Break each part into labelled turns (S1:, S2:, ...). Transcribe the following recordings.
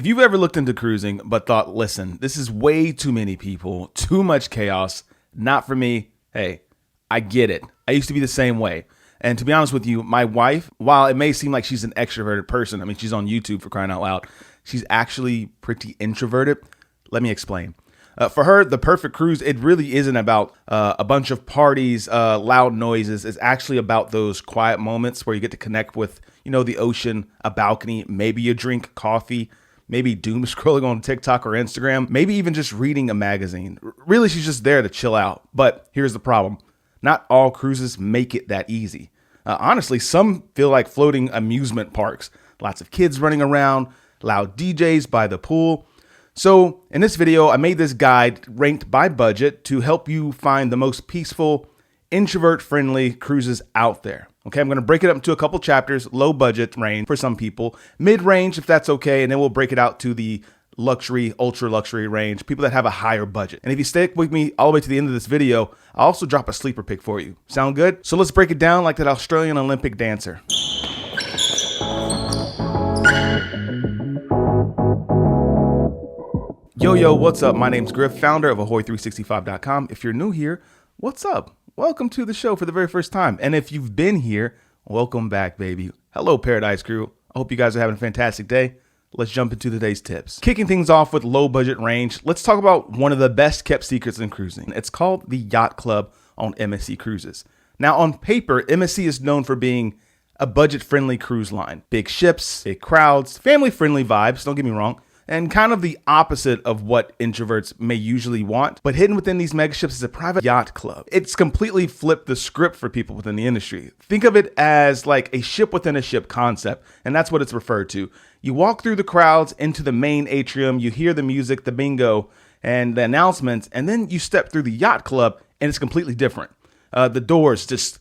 S1: If you've ever looked into cruising but thought, listen, this is way too many people, too much chaos, not for me, hey, I get it. I used to be the same way. And to be honest with you, my wife, while it may seem like she's an extroverted person, I mean, she's on YouTube for crying out loud, she's actually pretty introverted. Let me explain. For her, the perfect cruise, it really isn't about a bunch of parties, loud noises. It's actually about those quiet moments where you get to connect with, the ocean, a balcony, maybe a drink, coffee, maybe doom scrolling on TikTok or Instagram, maybe even just reading a magazine. Really, she's just there to chill out. But here's the problem. Not all cruises make it that easy. Honestly, some feel like floating amusement parks. Lots of kids running around, loud DJs by the pool. So in this video, I made this guide ranked by budget to help you find the most peaceful, introvert-friendly cruises out there. Okay, I'm going to break it up into a couple chapters, low budget range for some people, mid-range if that's okay, and then we'll break it out to the luxury, ultra luxury range, people that have a higher budget. And if you stick with me all the way to the end of this video, I'll also drop a sleeper pick for you. Sound good? So let's break it down like that Australian Olympic dancer. Yo, what's up? My name's Griff, founder of Ahoy365.com. If you're new here, what's up? Welcome to the show for the very first time. And if you've been here, welcome back, baby. Hello, Paradise Crew. I hope you guys are having a fantastic day. Let's jump into today's tips. Kicking things off with low budget range, let's talk about one of the best kept secrets in cruising. It's called the Yacht Club on MSC Cruises. Now, on paper, MSC is known for being a budget-friendly cruise line. Big ships, big crowds, family-friendly vibes, don't get me wrong, and kind of the opposite of what introverts may usually want. But hidden within these mega ships is a private yacht club. It's completely flipped the script for people within the industry. Think of it as like a ship within a ship concept, and that's what it's referred to. You walk through the crowds into the main atrium, you hear the music, the bingo, and the announcements, and then you step through the yacht club, and it's completely different. The doors just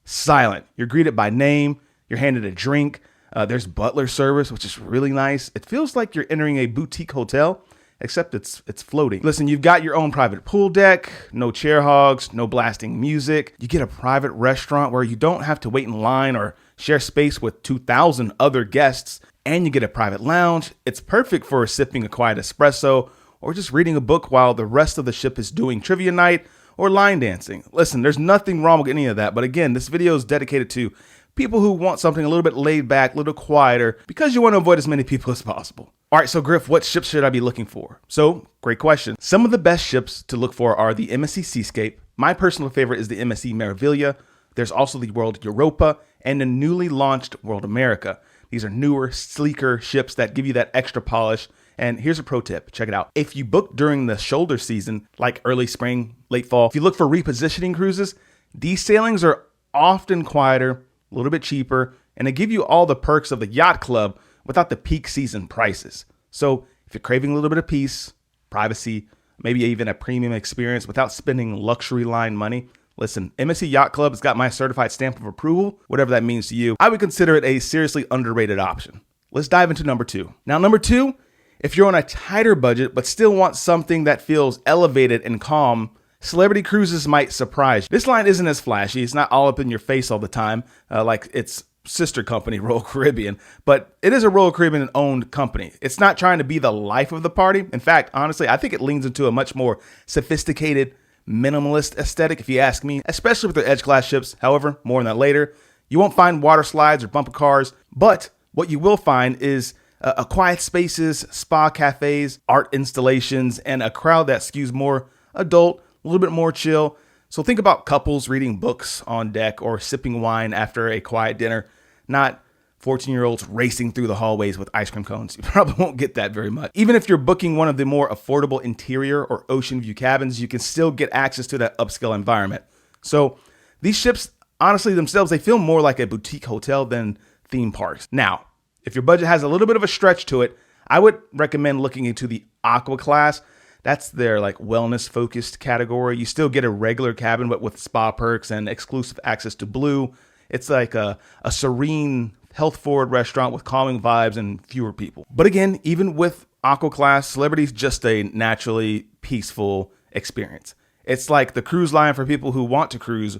S1: silent. You're greeted by name, you're handed a drink, there's butler service, which is really nice. It feels like you're entering a boutique hotel, except it's floating. Listen, you've got your own private pool deck, no chair hogs, no blasting music. You get a private restaurant where you don't have to wait in line or share space with 2,000 other guests, and you get a private lounge. It's perfect for sipping a quiet espresso or just reading a book while the rest of the ship is doing trivia night or line dancing. Listen, there's nothing wrong with any of that, but again, this video is dedicated to people who want something a little bit laid back, a little quieter, because you want to avoid as many people as possible. All right, so Griff, what ships should I be looking for? So, great question. Some of the best ships to look for are the MSC Seascape. My personal favorite is the MSC Meraviglia. There's also the World Europa and the newly launched World America. These are newer, sleeker ships that give you that extra polish. And here's a pro tip, check it out. If you book during the shoulder season, like early spring, late fall, if you look for repositioning cruises, these sailings are often quieter, a little bit cheaper, and they give you all the perks of the yacht club without the peak season prices. So if you're craving a little bit of peace, privacy, maybe even a premium experience without spending luxury line money, listen, MSC Yacht Club has got my certified stamp of approval, whatever that means to you. I would consider it a seriously underrated option. Let's dive into number two. Now, number two, if you're on a tighter budget but still want something that feels elevated and calm, Celebrity Cruises might surprise you. This line isn't as flashy. It's not all up in your face all the time, like its sister company, Royal Caribbean, but it is a Royal Caribbean owned company. It's not trying to be the life of the party. In fact, honestly, I think it leans into a much more sophisticated, minimalist aesthetic, if you ask me, especially with their edge class ships. However, more on that later. You won't find water slides or bumper cars, but what you will find is a quiet spaces, spa cafes, art installations, and a crowd that skews more adult, a little bit more chill. So think about couples reading books on deck or sipping wine after a quiet dinner, not 14-year-olds racing through the hallways with ice cream cones. You probably won't get that very much. Even if you're booking one of the more affordable interior or ocean view cabins, you can still get access to that upscale environment. So these ships, honestly themselves, they feel more like a boutique hotel than theme parks. Now, if your budget has a little bit of a stretch to it, I would recommend looking into the Aqua class. That's their like wellness focused category. You still get a regular cabin, but with spa perks and exclusive access to Blue. It's like a serene, health forward restaurant with calming vibes and fewer people. But again, even with Aqua class, Celebrity's just a naturally peaceful experience. It's like the cruise line for people who want to cruise,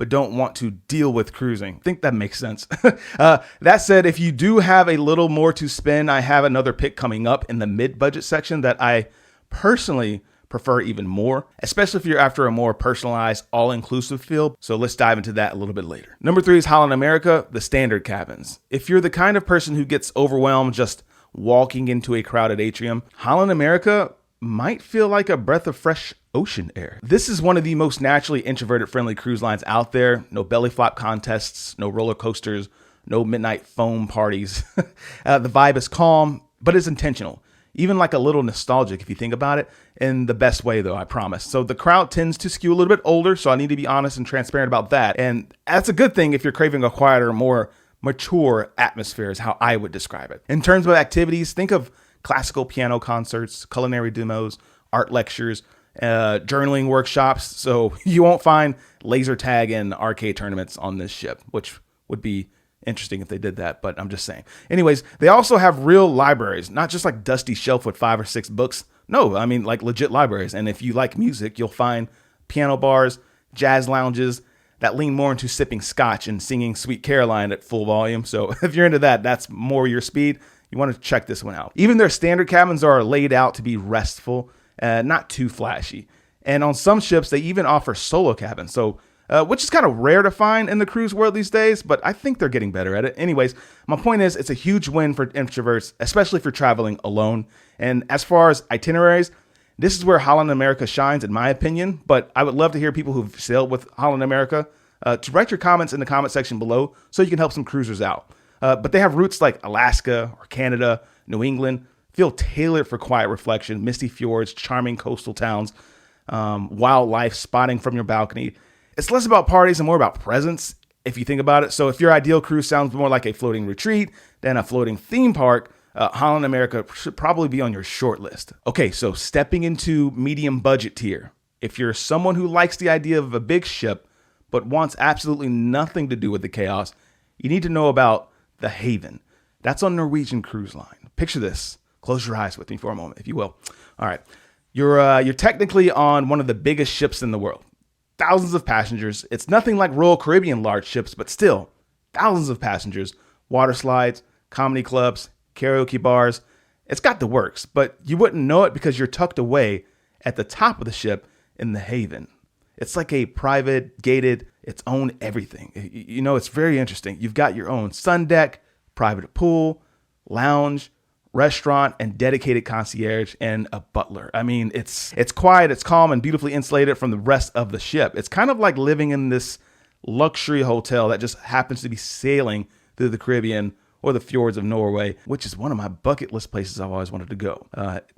S1: but don't want to deal with cruising. I think that makes sense. That said, if you do have a little more to spend, I have another pick coming up in the mid-budget section that I personally prefer even more, especially if you're after a more personalized, all-inclusive feel. So let's dive into that a little bit later. Number 3 is Holland America, the standard cabins. If you're the kind of person who gets overwhelmed just walking into a crowded atrium, Holland America might feel like a breath of fresh ocean air. This is one of the most naturally introverted friendly cruise lines out there. No belly flop contests, no roller coasters, no midnight foam parties. The vibe is calm, but it's intentional. Even like a little nostalgic if you think about it, in the best way though, I promise. So the crowd tends to skew a little bit older, so I need to be honest and transparent about that. And that's a good thing if you're craving a quieter, more mature atmosphere is how I would describe it. In terms of activities, think of classical piano concerts, culinary demos, art lectures, journaling workshops. So you won't find laser tag and arcade tournaments on this ship, which would be interesting if they did that, but I'm just saying. Anyways, they also have real libraries, not just like dusty shelf with 5 or 6 books. No, I mean like legit libraries. And if you like music, you'll find piano bars, jazz lounges that lean more into sipping scotch and singing Sweet Caroline at full volume. So if you're into that, that's more your speed. You want to check this one out. Even their standard cabins are laid out to be restful, not too flashy. And on some ships, they even offer solo cabins. So which is kind of rare to find in the cruise world these days, but I think they're getting better at it. Anyways, my point is it's a huge win for introverts, especially if you're traveling alone. And as far as itineraries, this is where Holland America shines, in my opinion, but I would love to hear people who've sailed with Holland America to write your comments in the comment section below so you can help some cruisers out. But they have routes like Alaska or Canada, New England, feel tailored for quiet reflection, misty fjords, charming coastal towns, wildlife spotting from your balcony. It's less about parties and more about presence, if you think about it. So if your ideal cruise sounds more like a floating retreat than a floating theme park, Holland America should probably be on your short list. Okay, so stepping into medium budget tier. If you're someone who likes the idea of a big ship, but wants absolutely nothing to do with the chaos, you need to know about the Haven. That's on Norwegian Cruise Line. Picture this. Close your eyes with me for a moment, if you will. All right. You're technically on one of the biggest ships in the world. Thousands of passengers. It's nothing like Royal Caribbean large ships, but still thousands of passengers, water slides, comedy clubs, karaoke bars. It's got the works, but you wouldn't know it because you're tucked away at the top of the ship in the Haven. It's like a private, gated, its own everything. You know, it's very interesting. You've got your own sun deck, private pool, lounge, restaurant, and dedicated concierge and a butler. I mean, it's quiet, it's calm, and beautifully insulated from the rest of the ship. It's kind of like living in this luxury hotel that just happens to be sailing through the Caribbean or the fjords of Norway, which is one of my bucket list places I've always wanted to go.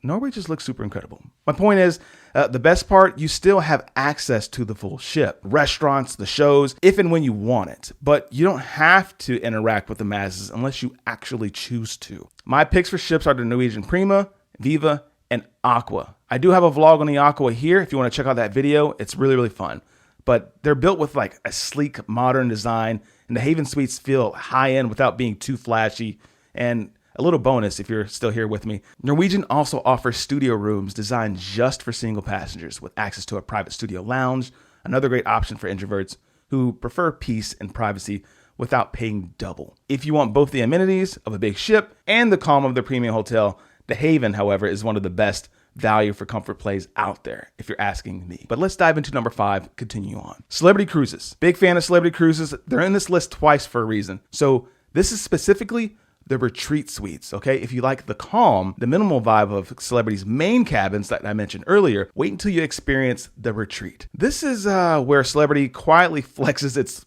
S1: Norway just looks super incredible. My point is, the best part, you still have access to the full ship, restaurants, the shows, if and when you want it, but you don't have to interact with the masses unless you actually choose to. My picks for ships are the Norwegian Prima, Viva, and Aqua. I do have a vlog on the Aqua here if you want to check out that video. It's really, really fun. But they're built with like a sleek, modern design, and the Haven suites feel high-end without being too flashy. And a little bonus if you're still here with me, Norwegian also offers studio rooms designed just for single passengers with access to a private studio lounge, another great option for introverts who prefer peace and privacy without paying double. If you want both the amenities of a big ship and the calm of the premium hotel, the Haven, however, is one of the best value for comfort plays out there, if you're asking me. But let's dive into number 5, continue on. Celebrity cruises. Big fan of celebrity cruises. They're in this list twice for a reason. So this is specifically the retreat suites, okay? If you like the calm, the minimal vibe of celebrities' main cabins that I mentioned earlier, wait until you experience the retreat. This is where celebrity quietly flexes its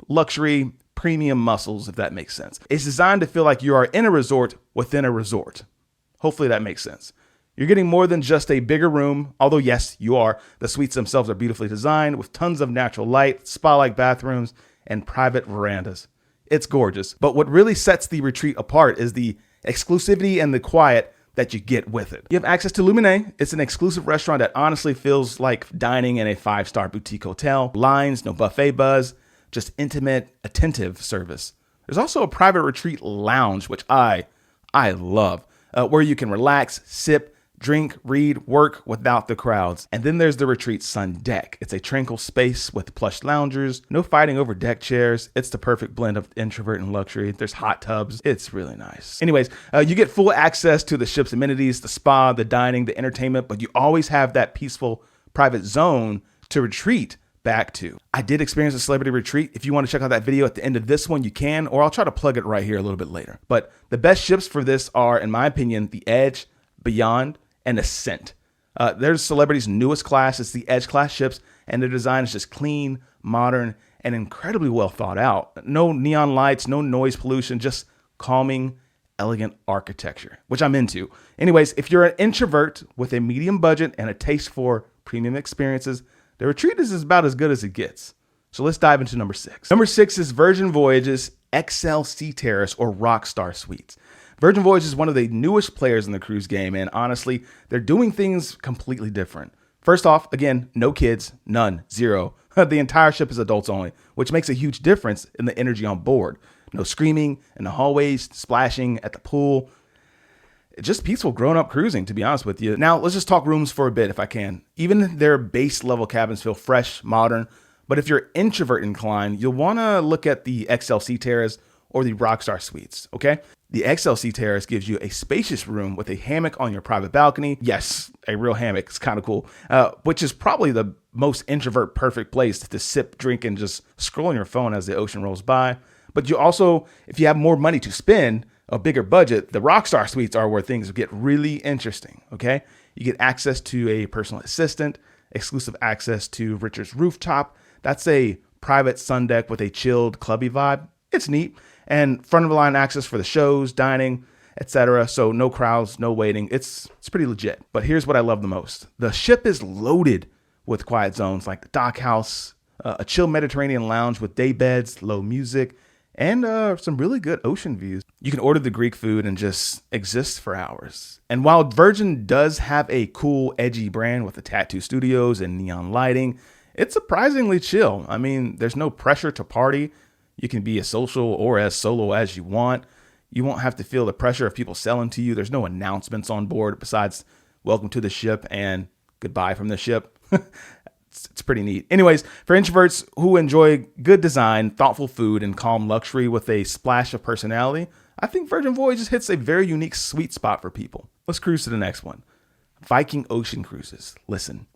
S1: luxury premium muscles, if that makes sense. It's designed to feel like you are in a resort within a resort. Hopefully that makes sense. You're getting more than just a bigger room, although yes, you are. The suites themselves are beautifully designed with tons of natural light, spa-like bathrooms, and private verandas. It's gorgeous. But what really sets the retreat apart is the exclusivity and the quiet that you get with it. You have access to Lumine. It's an exclusive restaurant that honestly feels like dining in a 5-star boutique hotel. Lines, no buffet buzz, just intimate, attentive service. There's also a private retreat lounge, which I love, where you can relax, sip, drink, read, work without the crowds. And then there's the Retreat Sun Deck. It's a tranquil space with plush loungers, no fighting over deck chairs. It's the perfect blend of introvert and luxury. There's hot tubs. It's really nice. Anyways, you get full access to the ship's amenities, the spa, the dining, the entertainment, but you always have that peaceful private zone to retreat back to. I did experience a celebrity retreat. If you want to check out that video at the end of this one, you can, or I'll try to plug it right here a little bit later. But the best ships for this are, in my opinion, the Edge, Beyond, and Ascent. There's Celebrity's newest class. It's the Edge class ships, and their design is just clean, modern, and incredibly well thought out. No neon lights, no noise pollution, just calming, elegant architecture, which I'm into. Anyways, if you're an introvert with a medium budget and a taste for premium experiences, the Retreat is about as good as it gets. So let's dive into number 6. Number 6 is Virgin Voyages XL Sea Terrace or Rockstar Suites. Virgin Voyages is one of the newest players in the cruise game, and honestly, they're doing things completely different. First off, again, no kids, none, zero. The entire ship is adults only, which makes a huge difference in the energy on board. No screaming in the hallways, splashing at the pool. It's just peaceful grown-up cruising, to be honest with you. Now, let's just talk rooms for a bit if I can. Even their base level cabins feel fresh, modern, but if you're introvert inclined, you'll want to look at the XL Sea Terrace or the Rockstar Suites, okay? The XL Sea Terrace gives you a spacious room with a hammock on your private balcony. Yes, a real hammock. It's kind of cool, which is probably the most introvert perfect place to sip, drink, and just scroll on your phone as the ocean rolls by. But you also, if you have more money to spend, a bigger budget, the Rockstar Suites are where things get really interesting, okay? You get access to a personal assistant, exclusive access to Richard's rooftop. That's a private sun deck with a chilled, clubby vibe. It's neat. And front of the line access for the shows, dining, etc. So no crowds, no waiting. It's pretty legit. But here's what I love the most. The ship is loaded with quiet zones like the dock house, a chill Mediterranean lounge with day beds, low music, and some really good ocean views. You can order the Greek food and just exist for hours. And while Virgin does have a cool, edgy brand with the tattoo studios and neon lighting, it's surprisingly chill. I mean, there's no pressure to party. You can be as social or as solo as you want. You won't have to feel the pressure of people selling to you. There's no announcements on board besides welcome to the ship and goodbye from the ship. It's pretty neat. Anyways, for introverts who enjoy good design, thoughtful food, and calm luxury with a splash of personality, I think Virgin Voyages hits a very unique sweet spot for people. Let's cruise to the next one. Viking Ocean Cruises. Listen,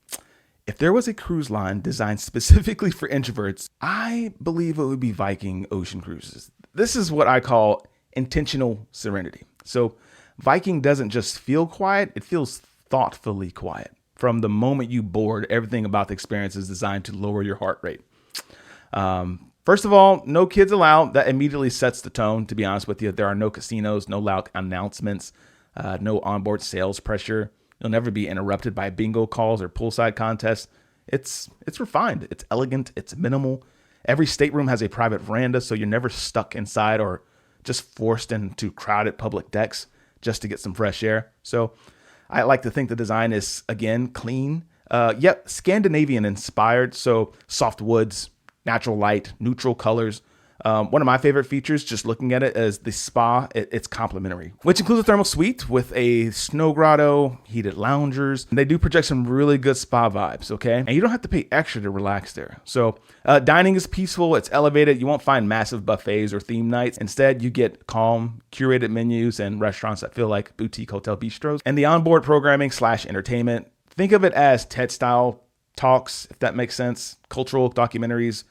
S1: if there was a cruise line designed specifically for introverts, I believe it would be Viking Ocean Cruises. This is what I call intentional serenity. So Viking doesn't just feel quiet, it feels thoughtfully quiet. From the moment you board, everything about the experience is designed to lower your heart rate. First of all, no kids allowed. That immediately sets the tone, to be honest with you. There are no casinos, no loud announcements, no onboard sales pressure. You'll never be interrupted by bingo calls or poolside contests. It's refined. It's elegant. It's minimal. Every stateroom has a private veranda, so you're never stuck inside or just forced into crowded public decks just to get some fresh air. So I like to think the design is, again, clean, yet Scandinavian inspired. So soft woods, natural light, neutral colors. One of my favorite features, just looking at it, is the spa. It's complimentary, which includes a thermal suite with a snow grotto, heated loungers. And they do project some really good spa vibes, okay? And you don't have to pay extra to relax there. So dining is peaceful. It's elevated. You won't find massive buffets or theme nights. Instead, you get calm, curated menus and restaurants that feel like boutique hotel bistros. And the onboard programming / entertainment, think of it as TED-style talks, if that makes sense, cultural documentaries,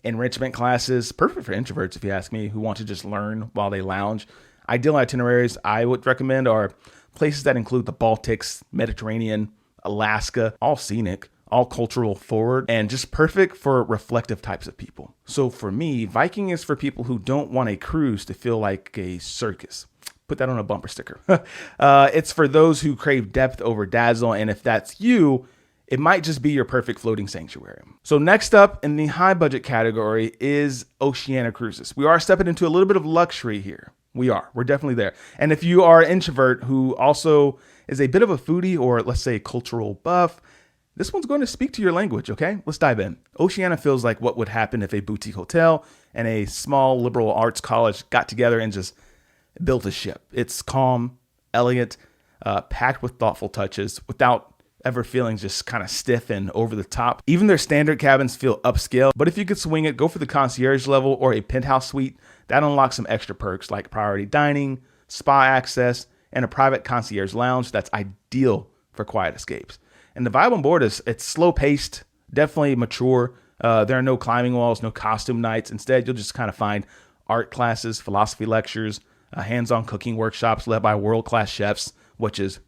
S1: enrichment classes, perfect for introverts, if you ask me, who want to just learn while they lounge. Ideal itineraries I would recommend are places that include the Baltics, Mediterranean, Alaska, all scenic, all cultural forward, and just perfect for reflective types of people. So for me, Viking is for people who don't want a cruise to feel like a circus. Put that on a bumper sticker. It's for those who crave depth over dazzle, and if that's you, it might just be your perfect floating sanctuary. So next up in the high budget category is Oceanana Cruises. We are stepping into a little bit of luxury here. We're definitely there. And if you are an introvert who also is a bit of a foodie or let's say cultural buff, this one's going to speak to your language, okay? Let's dive in. Oceanana feels like what would happen if a boutique hotel and a small liberal arts college got together and just built a ship. It's calm, elegant, packed with thoughtful touches without ever feeling just kind of stiff and over the top. Even their standard cabins feel upscale, but if you could swing it, go for the concierge level or a penthouse suite. That unlocks some extra perks like priority dining, spa access, and a private concierge lounge that's ideal for quiet escapes. And the vibe on board it's slow paced, definitely mature. There are no climbing walls, no costume nights. Instead, you'll just kind of find art classes, philosophy lectures, hands-on cooking workshops led by world-class chefs, which is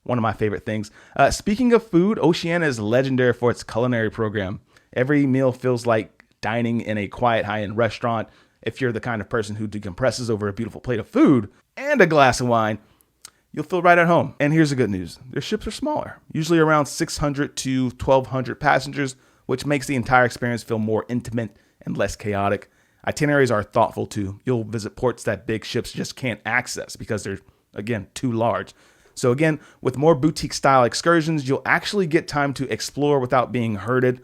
S1: one of my favorite things. Speaking of food, Oceanana is legendary for its culinary program. Every meal feels like dining in a quiet high-end restaurant. If you're the kind of person who decompresses over a beautiful plate of food and a glass of wine, you'll feel right at home. And here's the good news. Their ships are smaller, usually around 600 to 1,200 passengers, which makes the entire experience feel more intimate and less chaotic. Itineraries are thoughtful too. You'll visit ports that big ships just can't access because they're, again, too large. So again, with more boutique style excursions, you'll actually get time to explore without being herded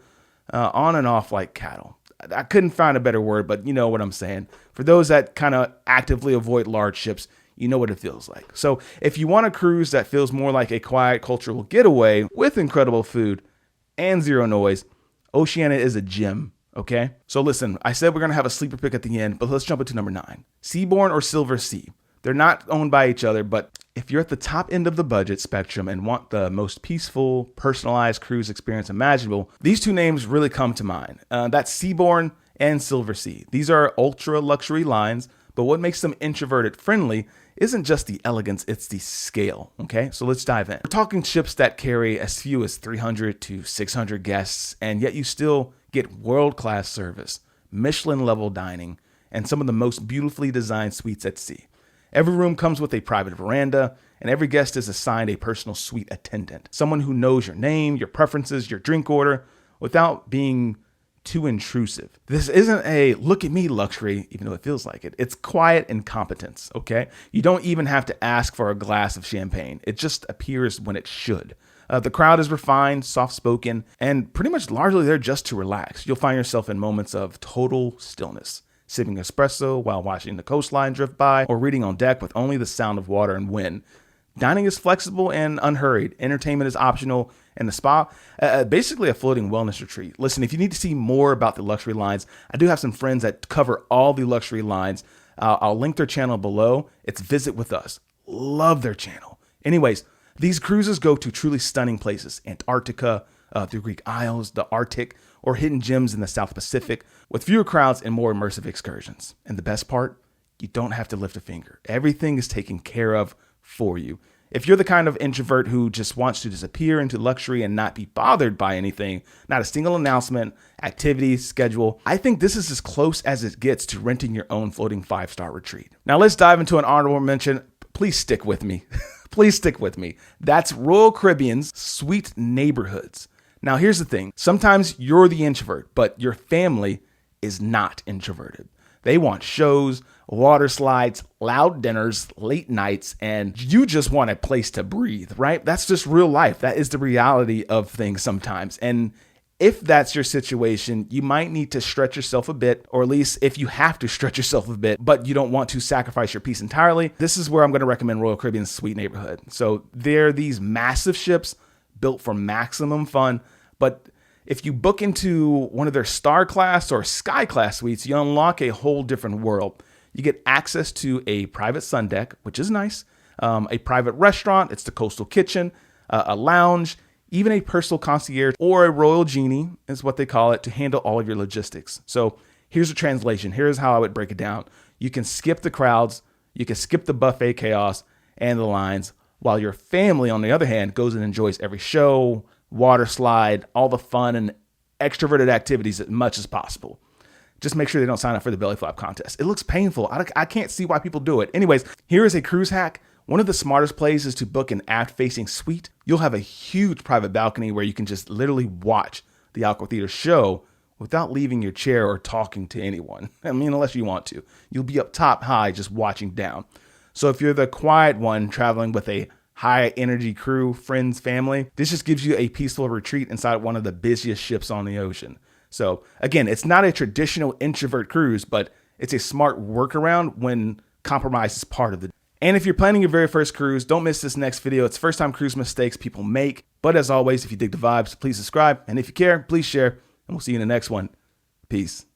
S1: on and off like cattle. I couldn't find a better word, but you know what I'm saying. For those that kind of actively avoid large ships, you know what it feels like. So if you want a cruise that feels more like a quiet cultural getaway with incredible food and zero noise, Oceanana is a gem, okay? So listen, I said we're going to have a sleeper pick at the end, but let's jump into number 9. Seabourn or Silver Sea. They're not owned by each other, but if you're at the top end of the budget spectrum and want the most peaceful, personalized cruise experience imaginable, these two names really come to mind. That's Seabourn and Silver Sea. These are ultra luxury lines, but what makes them introverted friendly isn't just the elegance, it's the scale, okay? So let's dive in. We're talking ships that carry as few as 300 to 600 guests, and yet you still get world-class service, Michelin-level dining, and some of the most beautifully designed suites at sea. Every room comes with a private veranda, and every guest is assigned a personal suite attendant, someone who knows your name, your preferences, your drink order, without being too intrusive. This isn't a look at me luxury, even though it feels like it. It's quiet incompetence, okay? You don't even have to ask for a glass of champagne. It just appears when it should. The crowd is refined, soft-spoken, and pretty much largely there just to relax. You'll find yourself in moments of total stillness, sipping espresso while watching the coastline drift by, or reading on deck with only the sound of water and wind. Dining is flexible and unhurried. Entertainment is optional, and the spa, basically a floating wellness retreat. Listen, if you need to see more about the luxury lines, I do have some friends that cover all the luxury lines. I'll link their channel below. It's Visit With Us. Love their channel. Anyways, these cruises go to truly stunning places. Antarctica, the Greek Isles, the Arctic, or hidden gems in the South Pacific, with fewer crowds and more immersive excursions. And the best part, you don't have to lift a finger. Everything is taken care of for you. If you're the kind of introvert who just wants to disappear into luxury and not be bothered by anything, not a single announcement, activity, schedule, I think this is as close as it gets to renting your own floating 5-star retreat. Now let's dive into an honorable mention. Please stick with me. Please stick with me. That's Royal Caribbean's Sweet Neighborhoods. Now here's the thing. Sometimes you're the introvert, but your family is not introverted. They want shows, water slides, loud dinners, late nights, and you just want a place to breathe, right? That's just real life. That is the reality of things sometimes. And if that's your situation, you might need to stretch yourself a bit, or at least if you have to stretch yourself a bit, but you don't want to sacrifice your peace entirely, this is where I'm going to recommend Royal Caribbean's Sweet Neighborhood. So they're these massive ships built for maximum fun, but if you book into one of their Star Class or Sky Class suites, you unlock a whole different world. You get access to a private sun deck, which is nice, a private restaurant, it's the coastal kitchen, a lounge, even a personal concierge or a royal genie is what they call it to handle all of your logistics. So here's a translation. Here's how I would break it down. You can skip the crowds, you can skip the buffet chaos and the lines, while your family, on the other hand, goes and enjoys every show, water slide, all the fun and extroverted activities as much as possible. Just make sure they don't sign up for the belly flop contest. It looks painful. I can't see why people do it. Anyways, here is a cruise hack. One of the smartest places to book an aft-facing suite. You'll have a huge private balcony where you can just literally watch the Aqua Theater show without leaving your chair or talking to anyone. I mean, unless you want to. You'll be up top high just watching down. So if you're the quiet one traveling with a high energy crew, friends, family, this just gives you a peaceful retreat inside one of the busiest ships on the ocean. So again, it's not a traditional introvert cruise, but it's a smart workaround when compromise is part of it. And if you're planning your very first cruise, don't miss this next video. It's first time cruise mistakes people make. But as always, if you dig the vibes, please subscribe. And if you care, please share. And we'll see you in the next one. Peace.